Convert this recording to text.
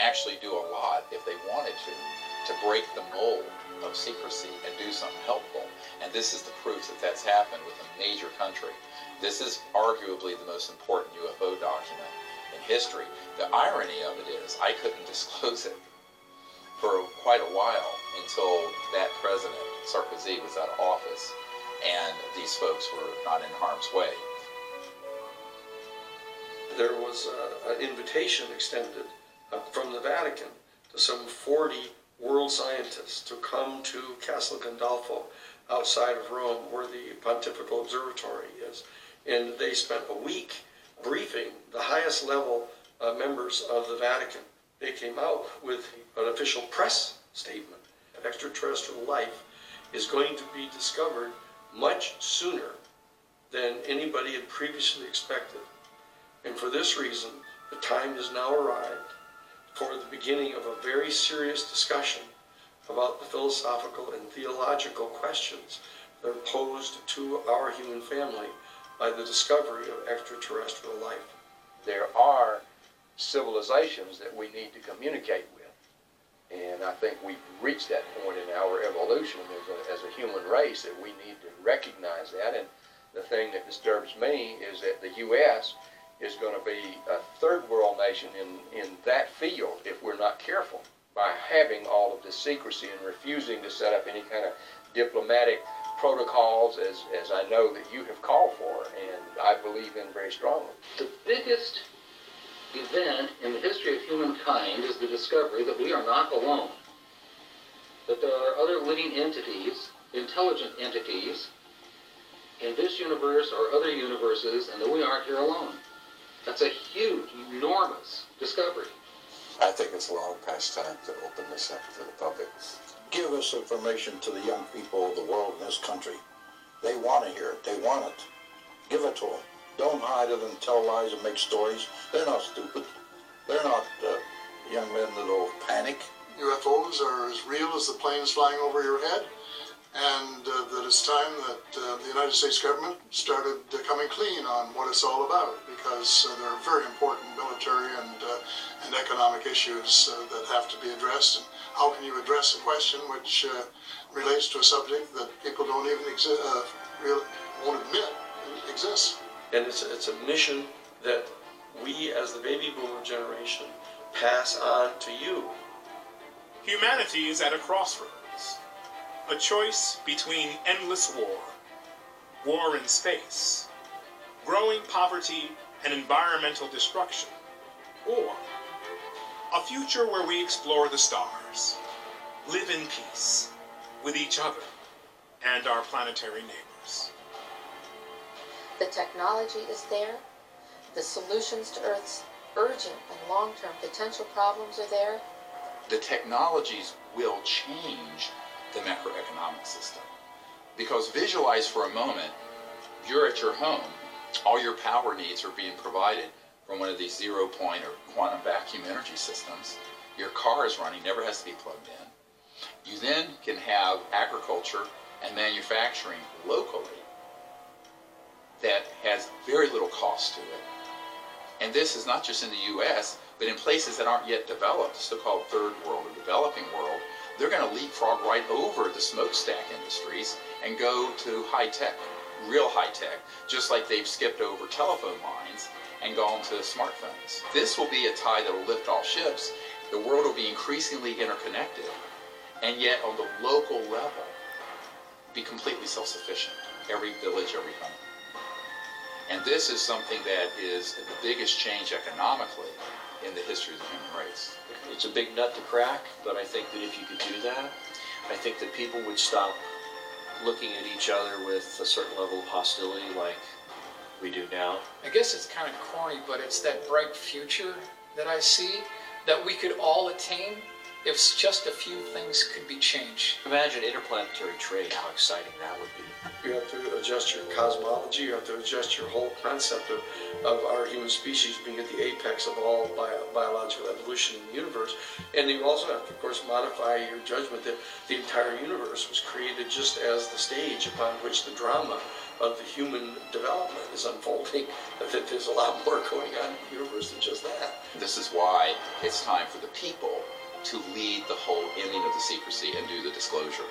actually do a lot if they wanted to break the mold of secrecy and do something helpful. And this is the proof that that's happened with a major country. This is arguably the most important UFO document in history. The irony of it is I couldn't disclose it for quite a while until that president, Sarkozy, was out of office and these folks were not in harm's way. There was an invitation extended from the Vatican to some 40 world scientists to come to Castel Gandolfo outside of Rome, where the Pontifical Observatory is. And they spent a week briefing the highest level members of the Vatican. They came out with an official press statement. Extraterrestrial life is going to be discovered much sooner than anybody had previously expected. And for this reason, the time has now arrived for the beginning of a very serious discussion about the philosophical and theological questions that are posed to our human family by the discovery of extraterrestrial life. There are civilizations that we need to communicate with. And I think we've reached that point in our evolution as a human race that we need to recognize that. And the thing that disturbs me is that the U.S. is going to be a third world nation in that field if we're not careful, by having all of this secrecy and refusing to set up any kind of diplomatic protocols as I know that you have called for and I believe in very strongly. The biggest event in the history of humankind is the discovery that we are not alone, that there are other living entities, intelligent entities, in this universe or other universes, and that we aren't here alone. That's a huge, enormous discovery. I think it's long past time to open this up to the public. Give this information to the young people of the world in this country. They want to hear it. They want it. Give it to them. Don't hide it and tell lies and make stories. They're not stupid. They're not young men that'll panic. UFOs are as real as the planes flying over your head, and that it's time that the United States government started coming clean on what it's all about, because there are very important military and economic issues that have to be addressed. And how can you address a question which relates to a subject that people don't even won't admit exists? And it's a mission that we, as the baby boomer generation, pass on to you. Humanity is at a crossroads. A choice between endless war in space, growing poverty and environmental destruction, or a future where we explore the stars, live in peace with each other and our planetary neighbors. The technology is there. The solutions to Earth's urgent and long-term potential problems are there. The technologies will change the macroeconomic system. Because visualize for a moment, you're at your home, all your power needs are being provided from one of these zero-point or quantum vacuum energy systems. Your car is running, never has to be plugged in. You then can have agriculture and manufacturing locally that has very little cost to it. And this is not just in the U.S., but in places that aren't yet developed, the so-called third world or developing world. They're going to leapfrog right over the smokestack industries and go to high-tech, real high-tech, just like they've skipped over telephone lines and gone to smartphones. This will be a tide that will lift all ships. The world will be increasingly interconnected, and yet on the local level, be completely self-sufficient. Every village, every home. And this is something that is the biggest change economically in the history of the human race. It's a big nut to crack, but I think that if you could do that, I think that people would stop looking at each other with a certain level of hostility like we do now. I guess it's kind of corny, but it's that bright future that I see that we could all attain if just a few things could be changed. Imagine interplanetary trade, how exciting that would be. You have to adjust your cosmology, you have to adjust your whole concept of our human species being at the apex of all biological evolution in the universe. And you also have to, of course, modify your judgment that the entire universe was created just as the stage upon which the drama of the human development is unfolding, that there's a lot more going on in the universe than just that. This is why it's time for the people to lead the whole ending of the secrecy and do the disclosure.